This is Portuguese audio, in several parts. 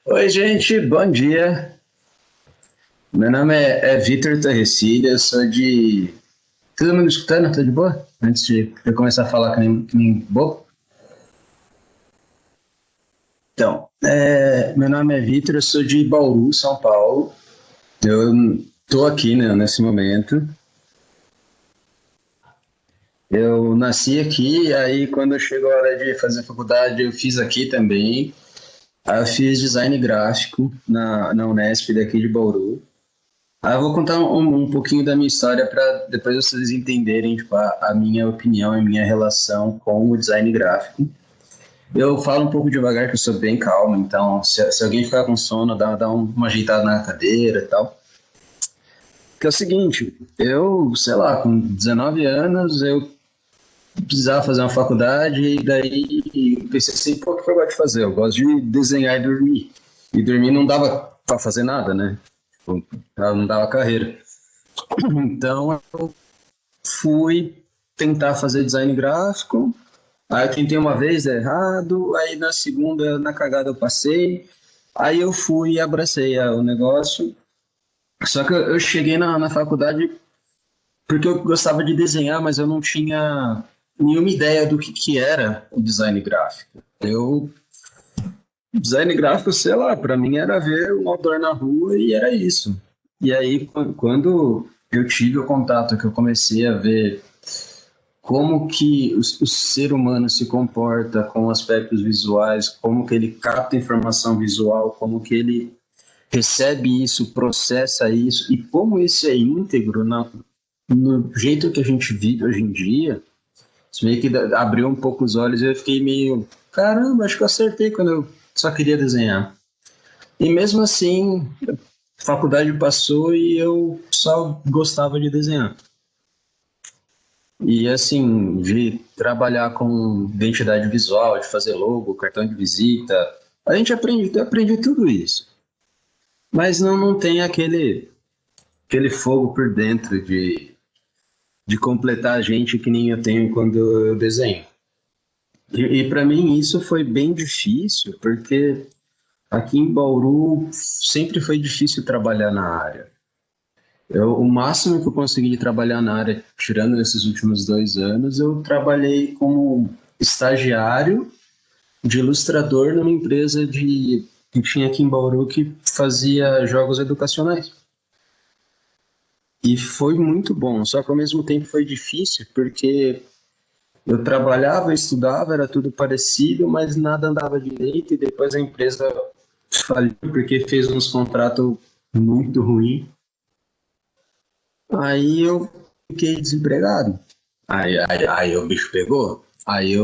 Oi, gente, bom dia. Meu nome é Vitor Torrecilha, eu sou de. Todo mundo escutando? Tá de boa? Antes de eu começar a falar que nem bobo. Então, meu nome é Vitor, eu sou de Bauru, São Paulo. Eu tô aqui, né, nesse momento. Eu nasci aqui, aí quando chegou a hora de fazer faculdade, eu fiz aqui também. Aí eu fiz design gráfico na Unesp daqui de Bauru. Eu vou contar um pouquinho da minha história para depois vocês entenderem tipo, a minha opinião, a minha relação com o design gráfico. Eu falo um pouco devagar, que eu sou bem calmo, então se alguém ficar com sono, dá uma ajeitada na cadeira e tal. Que é o seguinte, eu, sei lá, com 19 anos, eu precisava fazer uma faculdade e daí eu pensei assim, pô, o que eu gosto de fazer? Eu gosto de desenhar e dormir. E dormir não dava para fazer nada, né? Tipo, não dava carreira. Então, fui tentar fazer design gráfico. Aí eu tentei uma vez, é errado. Aí na segunda, na cagada, eu passei. Aí eu fui e abracei o negócio. Só que eu cheguei na faculdade porque eu gostava de desenhar, mas eu não tinha nenhuma ideia do que era o design gráfico. Design gráfico, sei lá, para mim era ver um outdoor na rua e era isso. E aí, quando eu tive o contato, que eu comecei a ver como que o ser humano se comporta com aspectos visuais, como que ele capta informação visual, como que ele recebe isso, processa isso e como isso é íntegro no jeito que a gente vive hoje em dia. Isso meio que abriu um pouco os olhos e eu fiquei meio, caramba, acho que eu acertei quando eu só queria desenhar. E mesmo assim, a faculdade passou e eu só gostava de desenhar. E assim, de trabalhar com identidade visual, de fazer logo, cartão de visita, a gente aprende tudo isso. Mas não tem aquele fogo por dentro de completar a gente que nem eu tenho quando eu desenho. E para mim isso foi bem difícil, porque aqui em Bauru sempre foi difícil trabalhar na área. O máximo que eu consegui de trabalhar na área, tirando esses últimos 2 anos, eu trabalhei como estagiário de ilustrador numa empresa que tinha aqui em Bauru que fazia jogos educacionais. E foi muito bom, só que ao mesmo tempo foi difícil, porque eu trabalhava, estudava, era tudo parecido, mas nada andava direito, e depois a empresa faliu porque fez uns contratos muito ruins. Aí eu fiquei desempregado. Aí o bicho pegou. Aí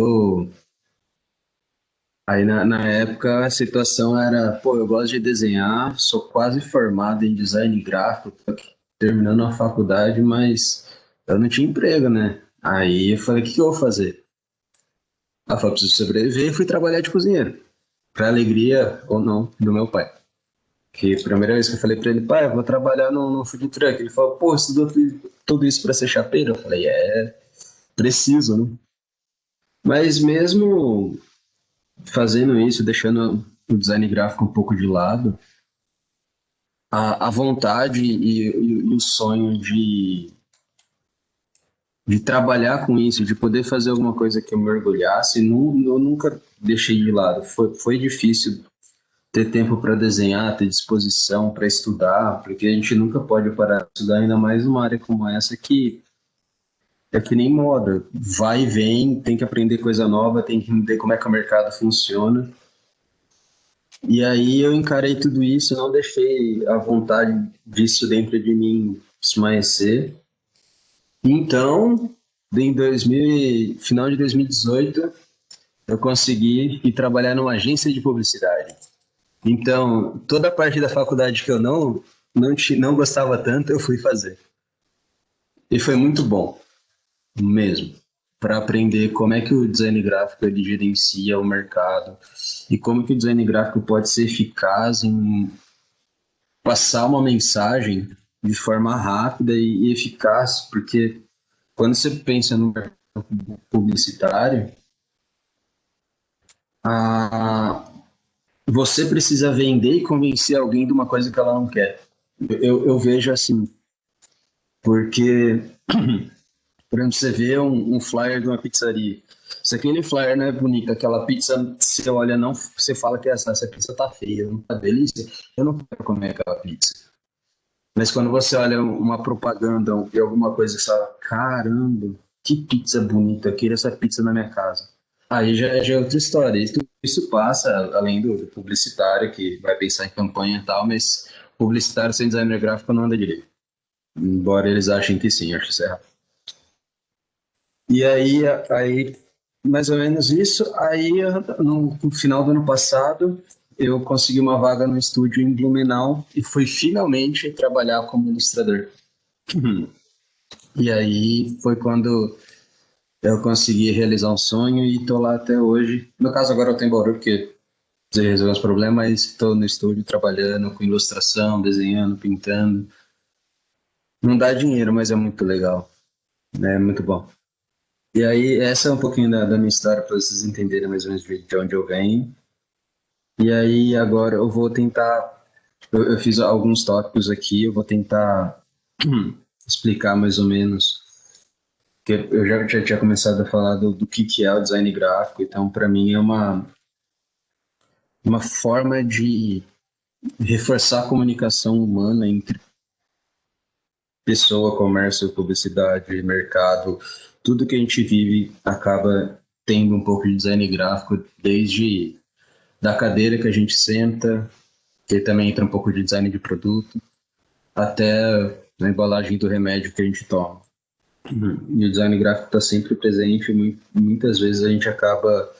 na época a situação era, pô, eu gosto de desenhar, sou quase formado em design gráfico, tô aqui terminando a faculdade, mas eu não tinha emprego, né? Aí eu falei, o que eu vou fazer? Eu falei, preciso sobreviver e fui trabalhar de cozinheiro. Pra alegria ou não do meu pai. Que a primeira vez que eu falei pra ele, pai, eu vou trabalhar no food truck. Ele falou, pô, estudou tudo isso pra ser chapeiro? Eu falei, preciso, né? Mas mesmo fazendo isso, deixando o design gráfico um pouco de lado, a vontade e o sonho de trabalhar com isso, de poder fazer alguma coisa que eu me orgulhasse, eu nunca deixei de lado. Foi difícil ter tempo para desenhar, ter disposição para estudar, porque a gente nunca pode parar de estudar, ainda mais numa área como essa que é que nem moda, vai e vem, tem que aprender coisa nova, tem que entender como é que o mercado funciona. E aí eu encarei tudo isso, não deixei a vontade disso dentro de mim esmaecer. Então, final de 2018, eu consegui ir trabalhar numa agência de publicidade. Então, toda a parte da faculdade que eu não gostava tanto, eu fui fazer. E foi muito bom, mesmo, para aprender como é que o design gráfico ele gerencia o mercado e como que o design gráfico pode ser eficaz em passar uma mensagem de forma rápida e eficaz, porque quando você pensa no mercado publicitário, a, você precisa vender e convencer alguém de uma coisa que ela não quer. Eu vejo assim, porque, por exemplo, você vê um flyer de uma pizzaria. Se aquele flyer não é bonito, aquela pizza, você olha, não, você fala que essa pizza tá feia, não tá delícia, eu não quero comer aquela pizza. Mas quando você olha uma propaganda e alguma coisa, você fala, caramba, que pizza bonita, eu queria essa pizza na minha casa. Aí já é outra história. Isso passa, além do publicitário, que vai pensar em campanha e tal, mas publicitário sem designer gráfico não anda direito. Embora eles achem que sim, acho isso errado. E aí, mais ou menos isso. Aí, no final do ano passado, eu consegui uma vaga no estúdio em Blumenau e fui finalmente trabalhar como ilustrador. E aí foi quando eu consegui realizar um sonho e tô lá até hoje. No caso, agora eu tô em Bauru, porque precisei resolver os problemas, mas estou no estúdio trabalhando com ilustração, desenhando, pintando. Não dá dinheiro, mas é muito legal, né? É muito bom. E aí, essa é um pouquinho da minha história para vocês entenderem mais ou menos de onde eu venho. E aí, agora eu vou tentar. Eu fiz alguns tópicos aqui, eu vou tentar explicar mais ou menos. Porque eu já tinha começado a falar do que é o design gráfico, então, para mim, é uma forma de reforçar a comunicação humana entre pessoa, comércio, publicidade, mercado. Tudo que a gente vive acaba tendo um pouco de design gráfico, desde da cadeira que a gente senta, que também entra um pouco de design de produto, até na embalagem do remédio que a gente toma. E o design gráfico está sempre presente, e muitas vezes a gente acaba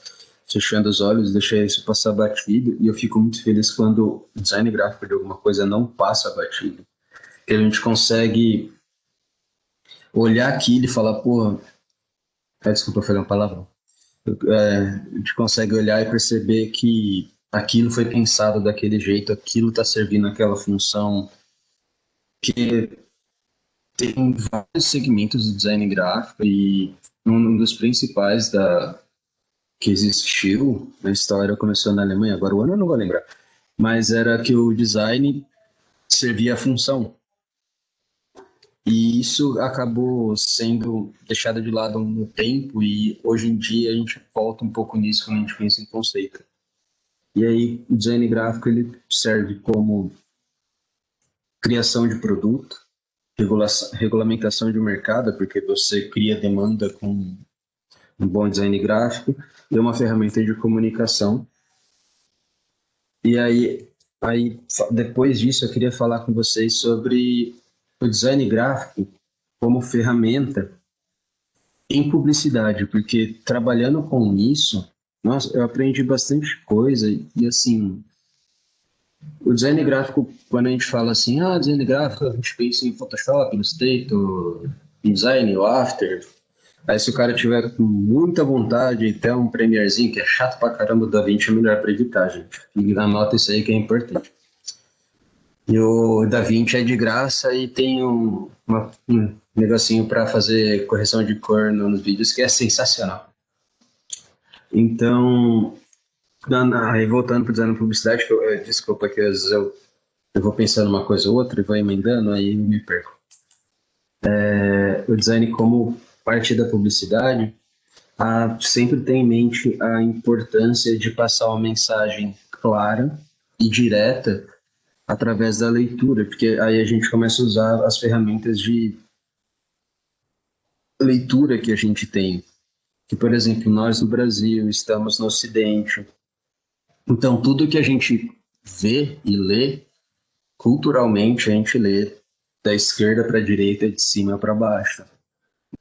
fechando os olhos, deixa isso passar batido, e eu fico muito feliz quando o design gráfico de alguma coisa não passa batido. Que a gente consegue olhar aquilo e falar, porra, desculpa, eu falei uma palavra. A gente consegue olhar e perceber que aquilo foi pensado daquele jeito, aquilo está servindo aquela função, que tem vários segmentos do design gráfico e um dos principais que existiu na história começou na Alemanha, agora o ano eu não vou lembrar, mas era que o design servia a função. E isso acabou sendo deixado de lado no tempo e hoje em dia a gente volta um pouco nisso quando a gente pensa em conceito. E aí o design gráfico ele serve como criação de produto, regulamentação de mercado, porque você cria demanda com um bom design gráfico, e uma ferramenta de comunicação. E depois disso, eu queria falar com vocês sobre o design gráfico como ferramenta em publicidade, porque trabalhando com isso, nossa, eu aprendi bastante coisa e assim, o design gráfico, quando a gente fala assim, design gráfico, a gente pensa em Photoshop, Illustrator, InDesign, o After. Aí se o cara tiver com muita vontade, até um Premierezinho, que é chato pra caramba, o DaVinci é melhor pra editar, gente. E anota isso aí que é importante. E o DaVinci é de graça e tem um negocinho para fazer correção de cor nos vídeos que é sensacional. Então, aí voltando para o design de publicidade, desculpa que às vezes eu vou pensando uma coisa ou outra e vou emendando, aí eu me perco. O design como parte da publicidade, sempre tem em mente a importância de passar uma mensagem clara e direta através da leitura, porque aí a gente começa a usar as ferramentas de leitura que a gente tem. Que, por exemplo, nós no Brasil estamos no Ocidente. Então, tudo que a gente vê e lê, culturalmente, a gente lê da esquerda para a direita, de cima para baixo.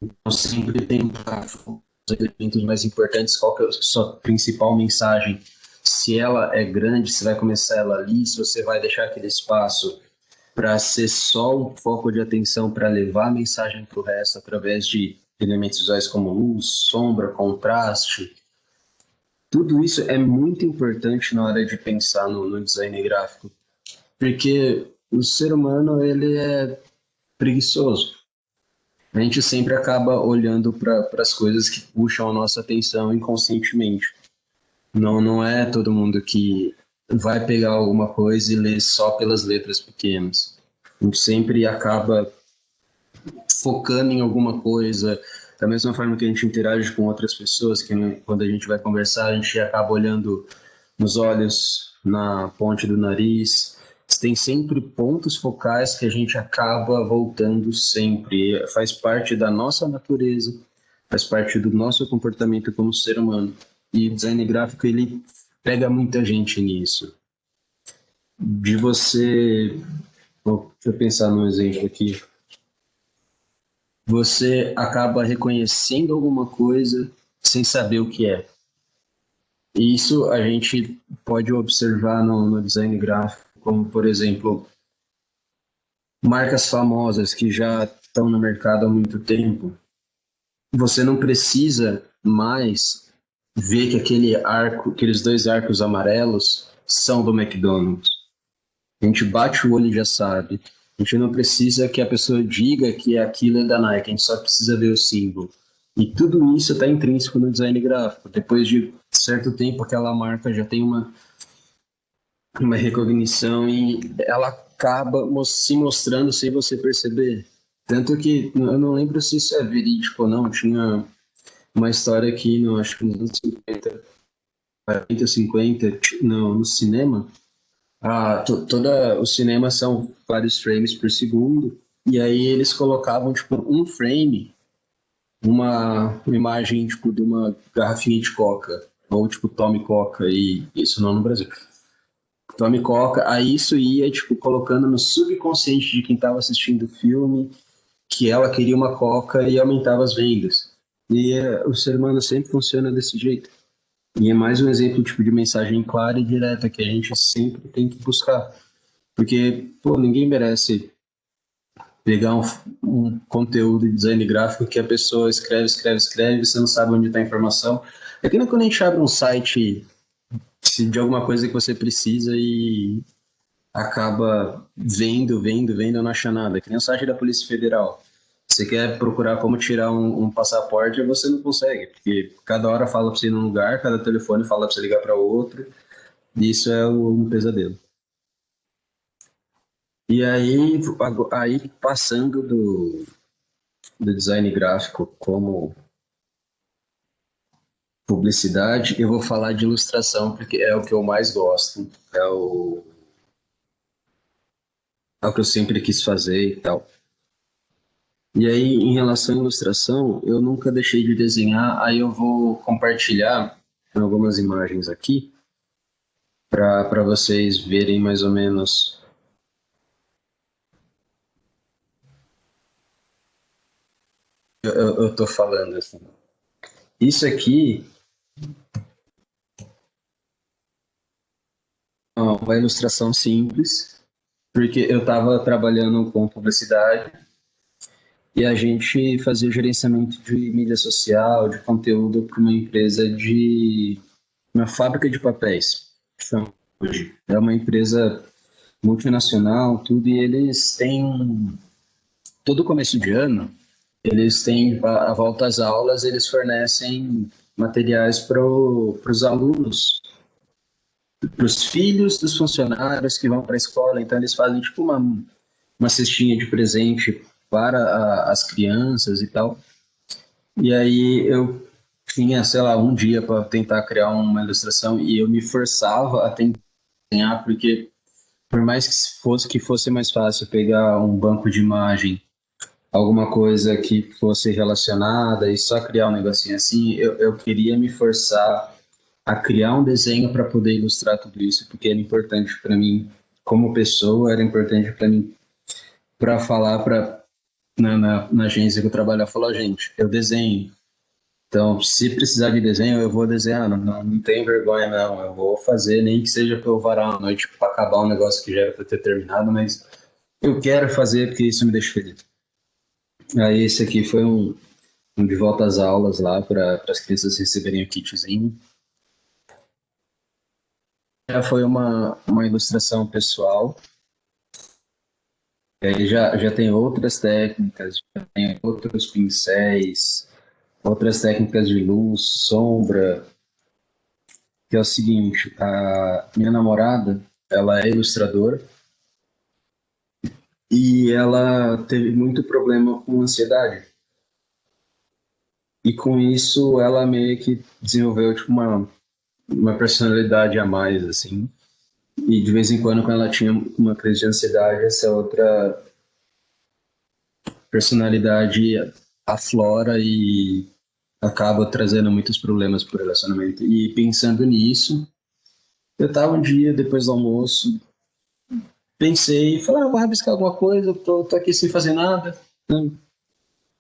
Então, sempre tem os elementos mais importantes, qual que é a sua principal mensagem. Se ela é grande, se vai começar ela ali, se você vai deixar aquele espaço para ser só um foco de atenção para levar a mensagem para o resto através de elementos visuais como luz, sombra, contraste. Tudo isso é muito importante na hora de pensar no design gráfico, porque o ser humano ele é preguiçoso. A gente sempre acaba olhando para as coisas que puxam a nossa atenção inconscientemente. Não é todo mundo que vai pegar alguma coisa e ler só pelas letras pequenas. A gente sempre acaba focando em alguma coisa, da mesma forma que a gente interage com outras pessoas, que quando a gente vai conversar, a gente acaba olhando nos olhos, na ponte do nariz. Tem sempre pontos focais que a gente acaba voltando sempre. Faz parte da nossa natureza, faz parte do nosso comportamento como ser humano. E o design gráfico, ele pega muita gente nisso. De você. Deixa eu pensar num exemplo aqui. Você acaba reconhecendo alguma coisa sem saber o que é. E isso a gente pode observar no design gráfico, como, por exemplo, marcas famosas que já estão no mercado há muito tempo. Você não precisa mais ver que aquele arco, aqueles dois arcos amarelos são do McDonald's. A gente bate o olho e já sabe. A gente não precisa que a pessoa diga que aquilo é da Nike, a gente só precisa ver o símbolo. E tudo isso está intrínseco no design gráfico. Depois de certo tempo, aquela marca já tem uma recognição e ela acaba se mostrando sem você perceber. Tanto que, eu não lembro se isso é verídico ou não, tinha uma história aqui, no, acho que nos anos 50, 40, 50, no cinema, toda os cinemas são vários frames por segundo, e aí eles colocavam, tipo, um frame, uma imagem, tipo, de uma garrafinha de coca, ou, tipo, Tommy Coca, e isso não no Brasil. Tommy Coca, aí isso ia, tipo, colocando no subconsciente de quem estava assistindo o filme que ela queria uma coca e aumentava as vendas. E o ser humano sempre funciona desse jeito. E é mais um exemplo, tipo, de mensagem clara e direta que a gente sempre tem que buscar. Porque, pô, ninguém merece pegar um conteúdo de design gráfico que a pessoa escreve, escreve, escreve, você não sabe onde está a informação. É que nem quando a gente abre um site de alguma coisa que você precisa e acaba vendo, não acha nada. Que nem o site da Polícia Federal. Você quer procurar como tirar um passaporte e você não consegue, porque cada hora fala para você ir num lugar, cada telefone fala para você ligar para outro, e isso é um pesadelo. E aí passando do design gráfico como publicidade, eu vou falar de ilustração, porque é o que eu mais gosto, é o que eu sempre quis fazer e tal. E aí, em relação à ilustração, eu nunca deixei de desenhar, aí eu vou compartilhar algumas imagens aqui para vocês verem mais ou menos. Eu tô falando assim. Isso aqui é uma ilustração simples, porque eu estava trabalhando com publicidade e a gente fazia gerenciamento de mídia social, de conteúdo para uma empresa de uma fábrica de papéis. Chama hoje. É uma empresa multinacional, tudo, e eles têm todo começo de ano, eles têm a volta às aulas, eles fornecem materiais para os alunos, para os filhos dos funcionários que vão para a escola, então eles fazem tipo uma cestinha de presente para as crianças e tal. E aí eu tinha, sei lá, um dia para tentar criar uma ilustração e eu me forçava a tentar desenhar, porque por mais que fosse mais fácil pegar um banco de imagem, alguma coisa que fosse relacionada e só criar um negocinho assim, eu queria me forçar a criar um desenho para poder ilustrar tudo isso, porque era importante para mim como pessoa, era importante para mim para falar na agência que eu trabalho, falar, gente, eu desenho. Então, se precisar de desenho, eu vou desenhar, não tem vergonha não, eu vou fazer, nem que seja para eu varar uma noite para acabar um negócio que já era para ter terminado, mas eu quero fazer porque isso me deixa feliz. Aí esse aqui foi um de volta às aulas lá para as crianças receberem o kitzinho. Já foi uma ilustração pessoal. E aí já tem outras técnicas, já tem outros pincéis, outras técnicas de luz, sombra. que é o seguinte, a minha namorada, ela é ilustradora e ela teve muito problema com ansiedade. E com isso ela meio que desenvolveu tipo uma personalidade a mais, assim. E de vez em quando ela tinha uma crise de ansiedade, essa outra personalidade aflora e acaba trazendo muitos problemas pro relacionamento. E pensando nisso, eu tava um dia depois do almoço, pensei, falei, vou rabiscar alguma coisa, tô aqui sem fazer nada.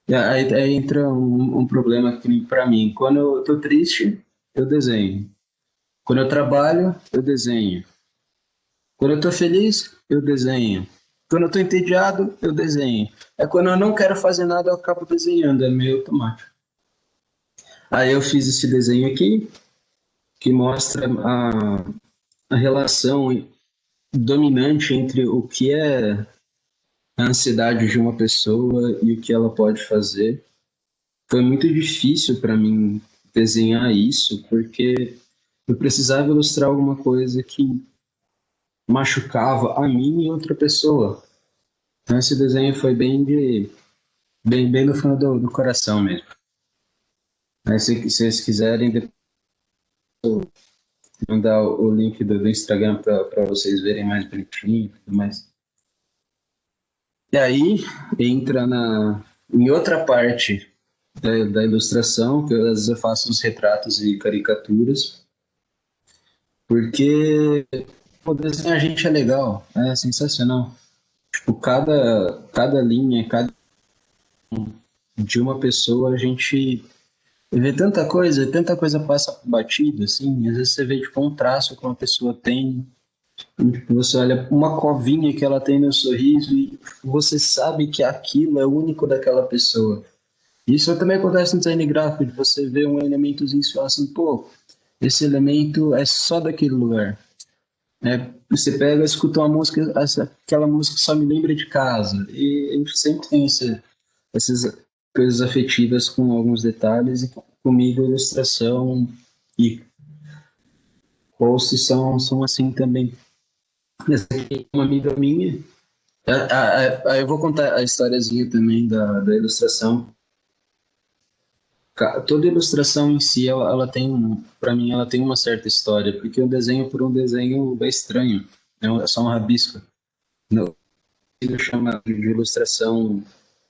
E aí entra um problema que para mim, quando eu tô triste, eu desenho. Quando eu trabalho, eu desenho. Quando eu tô feliz, eu desenho. Quando eu tô entediado, eu desenho. É quando eu não quero fazer nada, eu acabo desenhando, é meio automático. Aí eu fiz esse desenho aqui, que mostra a relação dominante entre o que é a ansiedade de uma pessoa e o que ela pode fazer. Foi muito difícil para mim desenhar isso, porque eu precisava ilustrar alguma coisa que machucava a mim e outra pessoa. Então esse desenho foi bem no fundo do coração mesmo. Aí se vocês quiserem, depois mandar o link do Instagram para vocês verem mais bonitinho e tudo mais. E aí entra em outra parte da ilustração, que às vezes eu faço uns retratos e caricaturas, porque o desenho a gente é legal, é sensacional. Tipo, cada linha, cada de uma pessoa, a gente vê tanta coisa passa por batido, assim, às vezes você vê, tipo, um traço que uma pessoa tem, e, tipo, você olha uma covinha que ela tem no sorriso e você sabe que aquilo é único daquela pessoa. Isso também acontece no design gráfico, de você ver um elementozinho e falar assim, pô, esse elemento é só daquele lugar. Né? Você pega, escuta uma música, aquela música só me lembra de casa. E a gente sempre tem essas coisas afetivas com alguns detalhes, e comigo a ilustração e posts são assim também. Essa aqui é uma amiga minha. Eu vou contar a historiazinha também da ilustração. Toda ilustração em si, ela tem, para mim, ela tem uma certa história, porque o desenho por um desenho é estranho, é só um rabisco. Não, eu chamo de ilustração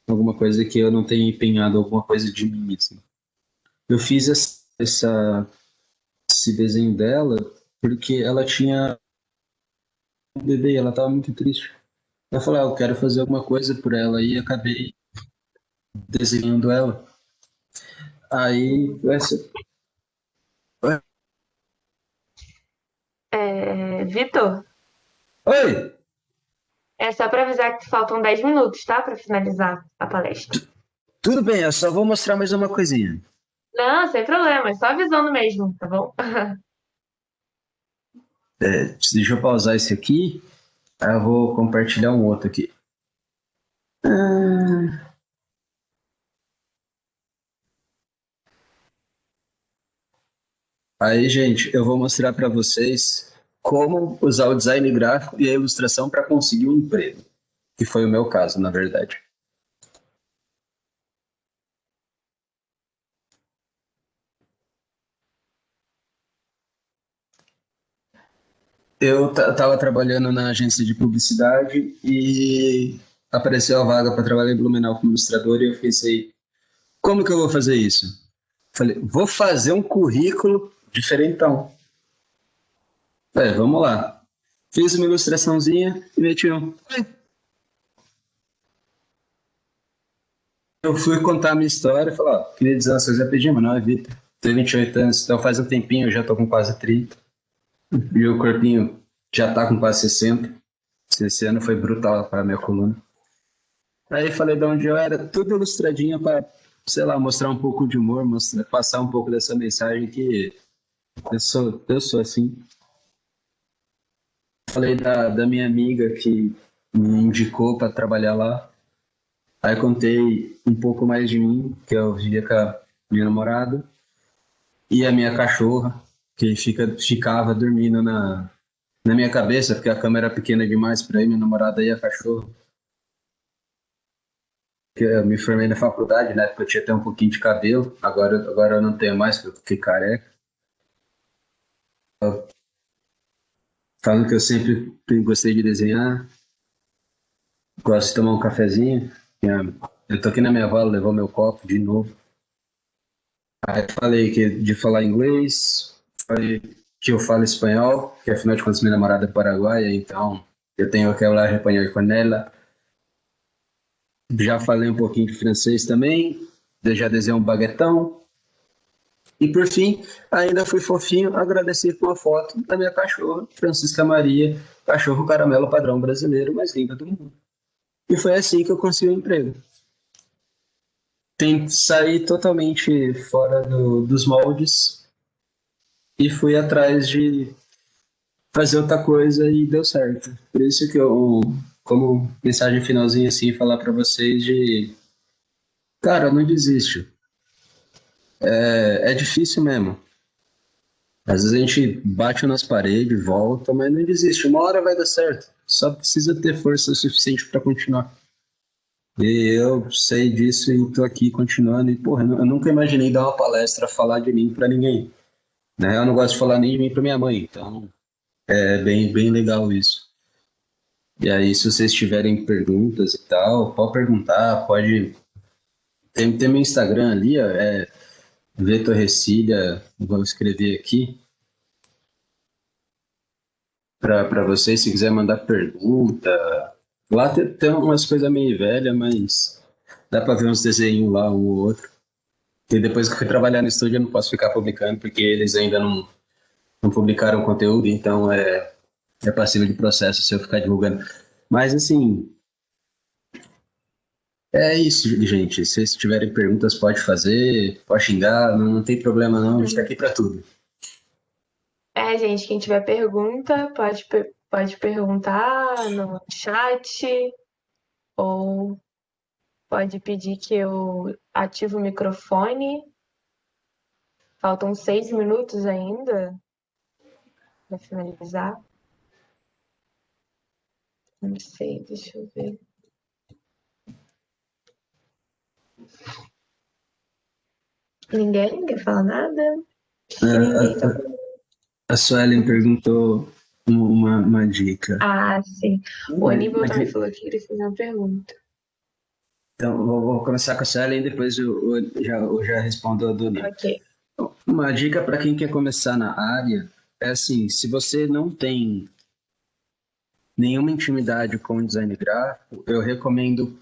alguma coisa que eu não tenha empenhado, alguma coisa de mim, assim. Eu fiz esse desenho dela porque ela tinha um bebê, ela estava muito triste. Eu falei, eu quero fazer alguma coisa por ela e acabei desenhando ela. Aí, essa... Vitor, Oi, é só para avisar que faltam 10 minutos, tá? Para finalizar a palestra. tudo bem, eu só vou mostrar mais uma coisinha. Não, sem problema, é só avisando mesmo, tá bom? Deixa eu pausar esse aqui. Aí eu vou compartilhar um outro aqui. Ah, aí, gente, eu vou mostrar para vocês como usar o design gráfico e a ilustração para conseguir um emprego, que foi o meu caso, na verdade. Eu estava trabalhando na agência de publicidade e apareceu a vaga para trabalhar em Blumenau como ilustrador e eu pensei, como que eu vou fazer isso? Falei, vou fazer um currículo diferentão. Vamos lá. Fiz uma ilustraçãozinha e meti um. Eu fui contar a minha história e falar, ó, queria dizer umas coisas rapidinho, mas não é Vitor. Tenho 28 anos, então faz um tempinho, eu já tô com quase 30. E o corpinho já tá com quase 60. Esse ano foi brutal para a minha coluna. Aí falei de onde eu era, tudo ilustradinho para, sei lá, mostrar um pouco de humor, passar um pouco dessa mensagem que eu sou assim. Falei da minha amiga que me indicou para trabalhar lá. Aí contei um pouco mais de mim, que eu vivia com a minha namorada e a minha cachorra. que ficava dormindo na minha cabeça, porque a cama era pequena demais para ir, minha namorada ia cachorro. Que eu me formei na faculdade, né? Porque eu tinha até um pouquinho de cabelo, agora eu não tenho mais, porque eu fiquei careca. Falo que eu sempre gostei de desenhar, gosto de tomar um cafezinho. Eu tô aqui na minha avó, ela levou meu copo de novo. Aí falei de falar inglês, falei que eu falo espanhol, que afinal de contas minha namorada é paraguaia, então eu tenho que falar espanhol com ela. Já falei um pouquinho de francês também, eu já desenhei um baguetão. E por fim, ainda fui fofinho agradecer com uma foto da minha cachorra, Francisca Maria, cachorro caramelo padrão brasileiro, mais linda do mundo. E foi assim que eu consegui o emprego. Tem sair totalmente fora dos moldes e fui atrás de fazer outra coisa e deu certo. Por isso que eu, como mensagem finalzinha assim, falar para vocês de, cara, não desiste. É difícil mesmo. Às vezes a gente bate nas paredes, volta, mas não desiste. Uma hora vai dar certo. Só precisa ter força suficiente para continuar. E eu sei disso e tô aqui continuando. E, porra, eu nunca imaginei dar uma palestra, falar de mim para ninguém. Na real, eu não gosto de falar nem de mim para minha mãe. Então, é bem legal isso. E aí, se vocês tiverem perguntas e tal, pode perguntar, pode. Tem meu Instagram ali, ó, é Vitor Recilha, vou escrever aqui para vocês, se quiser mandar pergunta. Lá tem umas coisas meio velhas, mas dá para ver uns desenhos lá, um ou outro. E depois que eu fui trabalhar no estúdio, eu não posso ficar publicando, porque eles ainda não publicaram conteúdo, então é passível de processo se eu ficar divulgando. Mas, assim, é isso, gente. Se vocês tiverem perguntas, pode fazer, pode xingar, não tem problema não, a gente tá aqui para tudo. É, gente, quem tiver pergunta, pode perguntar no chat ou pode pedir que eu ative o microfone. Faltam 6 minutos ainda para finalizar. Não sei, deixa eu ver. Ninguém quer falar nada? Acho que ninguém tá. A Suelen perguntou uma dica. Ah, sim. O Aníbal também falou que queria fazer uma pergunta. Então, vou começar com a Suelen e depois eu já respondo a do Nil. Ok. Uma dica para quem quer começar na área é assim, se você não tem nenhuma intimidade com design gráfico, eu recomendo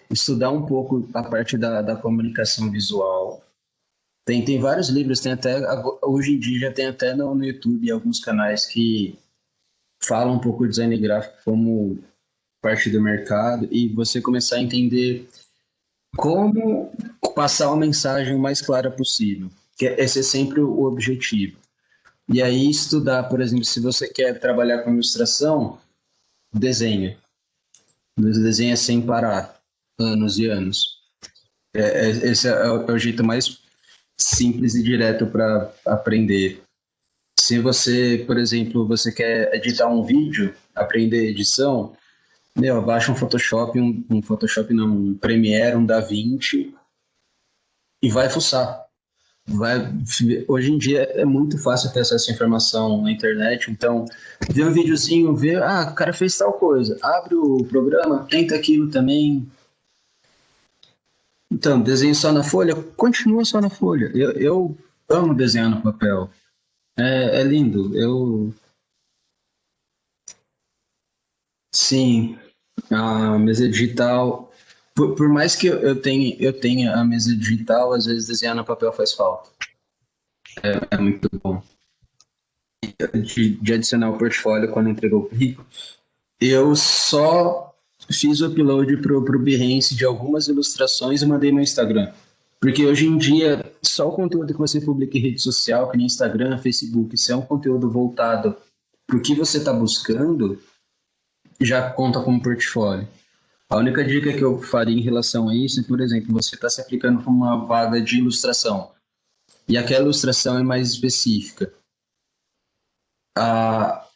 estudar um pouco a parte da comunicação visual. Tem vários livros, tem até hoje em dia já tem até no YouTube alguns canais que falam um pouco de design gráfico como parte do mercado e você começar a entender como passar uma mensagem o mais clara possível. Que esse é sempre o objetivo. E aí estudar, por exemplo, se você quer trabalhar com ilustração, desenha. Desenha sem parar, anos e anos. Esse é o jeito mais simples e direto para aprender. Se você, por exemplo, você quer editar um vídeo, aprender edição, baixa um Photoshop, um Photoshop não, um Premiere, um DaVinci e vai fuçar. Hoje em dia é muito fácil ter acesso à informação na internet, então vê um videozinho, o cara fez tal coisa, abre o programa, tenta aquilo também. Então, desenho só na folha, continua só na folha. Eu amo desenhar no papel. É lindo. Sim, a mesa digital. Por mais que eu tenha a mesa digital, às vezes desenhar no papel faz falta. É muito bom. De adicionar o portfólio quando entregou o currículo. Eu só fiz o upload pro Behance de algumas ilustrações e mandei no Instagram. Porque hoje em dia, só o conteúdo que você publica em rede social, que nem Instagram, Facebook, se é um conteúdo voltado para o que você está buscando, já conta como portfólio. A única dica que eu faria em relação a isso é, por exemplo, você está se aplicando para uma vaga de ilustração e aquela ilustração é mais específica.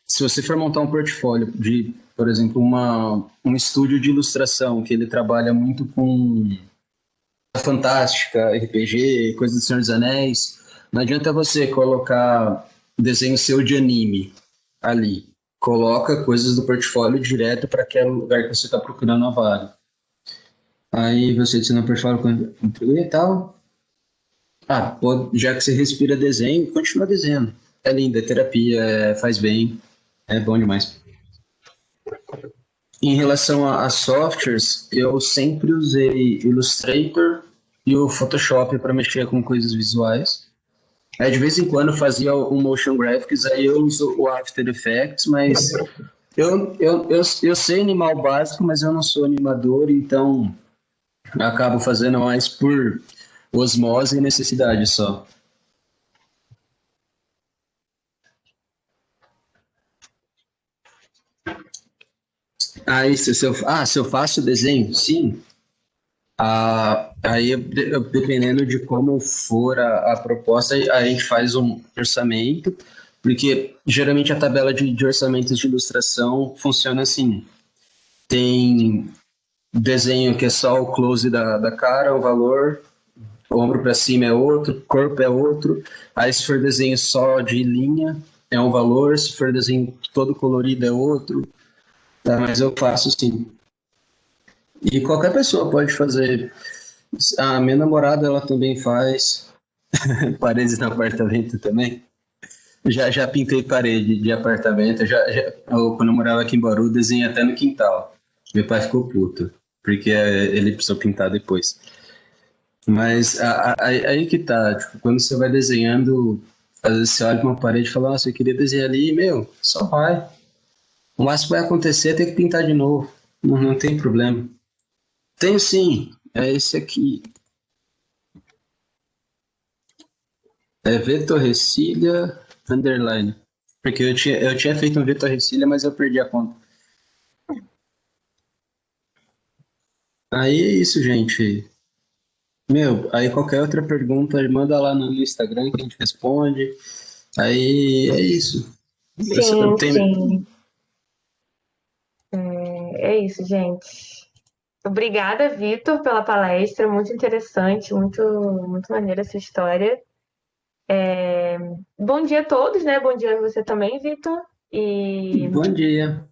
Se você for montar um portfólio de, por exemplo, um estúdio de ilustração que ele trabalha muito com fantástica, RPG, coisas do Senhor dos Anéis, não adianta você colocar desenho seu de anime ali. Coloca coisas do portfólio direto para aquele lugar que você está procurando a vaga. Aí você adiciona o portfólio com e tal. Já que você respira desenho, continua desenhando. É lindo, é terapia, faz bem, é bom demais. Em relação a softwares, eu sempre usei Illustrator e o Photoshop para mexer com coisas visuais. Aí de vez em quando eu fazia um motion graphics, aí eu uso o After Effects, mas eu sei animar o básico, mas eu não sou animador, então eu acabo fazendo mais por osmose e necessidade só. Aí se eu faço desenho, sim. Aí, dependendo de como for a proposta, a gente faz um orçamento, porque geralmente a tabela de orçamentos de ilustração funciona assim. Tem desenho que é só o close da cara, o valor, o ombro para cima é outro, corpo é outro. Aí se for desenho só de linha, é um valor, se for desenho todo colorido é outro. Tá, mas eu faço sim. E qualquer pessoa pode fazer. A minha namorada, ela também faz paredes no apartamento também. Já pintei parede de apartamento. Quando eu morava aqui em Bauru, desenhei até no quintal. Meu pai ficou puto, porque ele precisou pintar depois. Mas aí que tá, tipo, quando você vai desenhando, às vezes você olha uma parede e fala, nossa, eu queria desenhar ali, e, meu, só vai. O máximo que vai acontecer é ter que pintar de novo. Não tem problema. Tenho sim, é esse aqui. É Vitor Recilha underline. Porque eu tinha feito um Vitor Recilha, mas eu perdi a conta. Aí é isso, gente. Meu, aí qualquer outra pergunta, manda lá no Instagram que a gente responde. Aí é isso. Eu Sim, tenho... sim. É isso, gente. Obrigada, Vitor, pela palestra. Muito interessante, muito maneira essa história. Bom dia a todos, né? Bom dia a você também, Vitor. E Bom dia.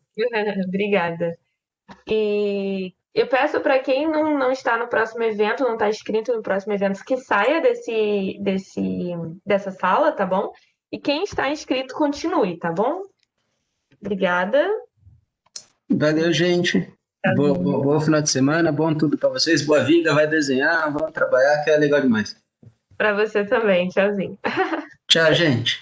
obrigada. E eu peço para quem não está no próximo evento, não está inscrito no próximo evento, que saia dessa sala, tá bom? E quem está inscrito, continue, tá bom? Obrigada. Valeu, gente. Boa final de semana, bom tudo pra vocês. Boa vida, vai desenhar, vamos trabalhar, que é legal demais. Para você também. Tchauzinho. Tchau, gente.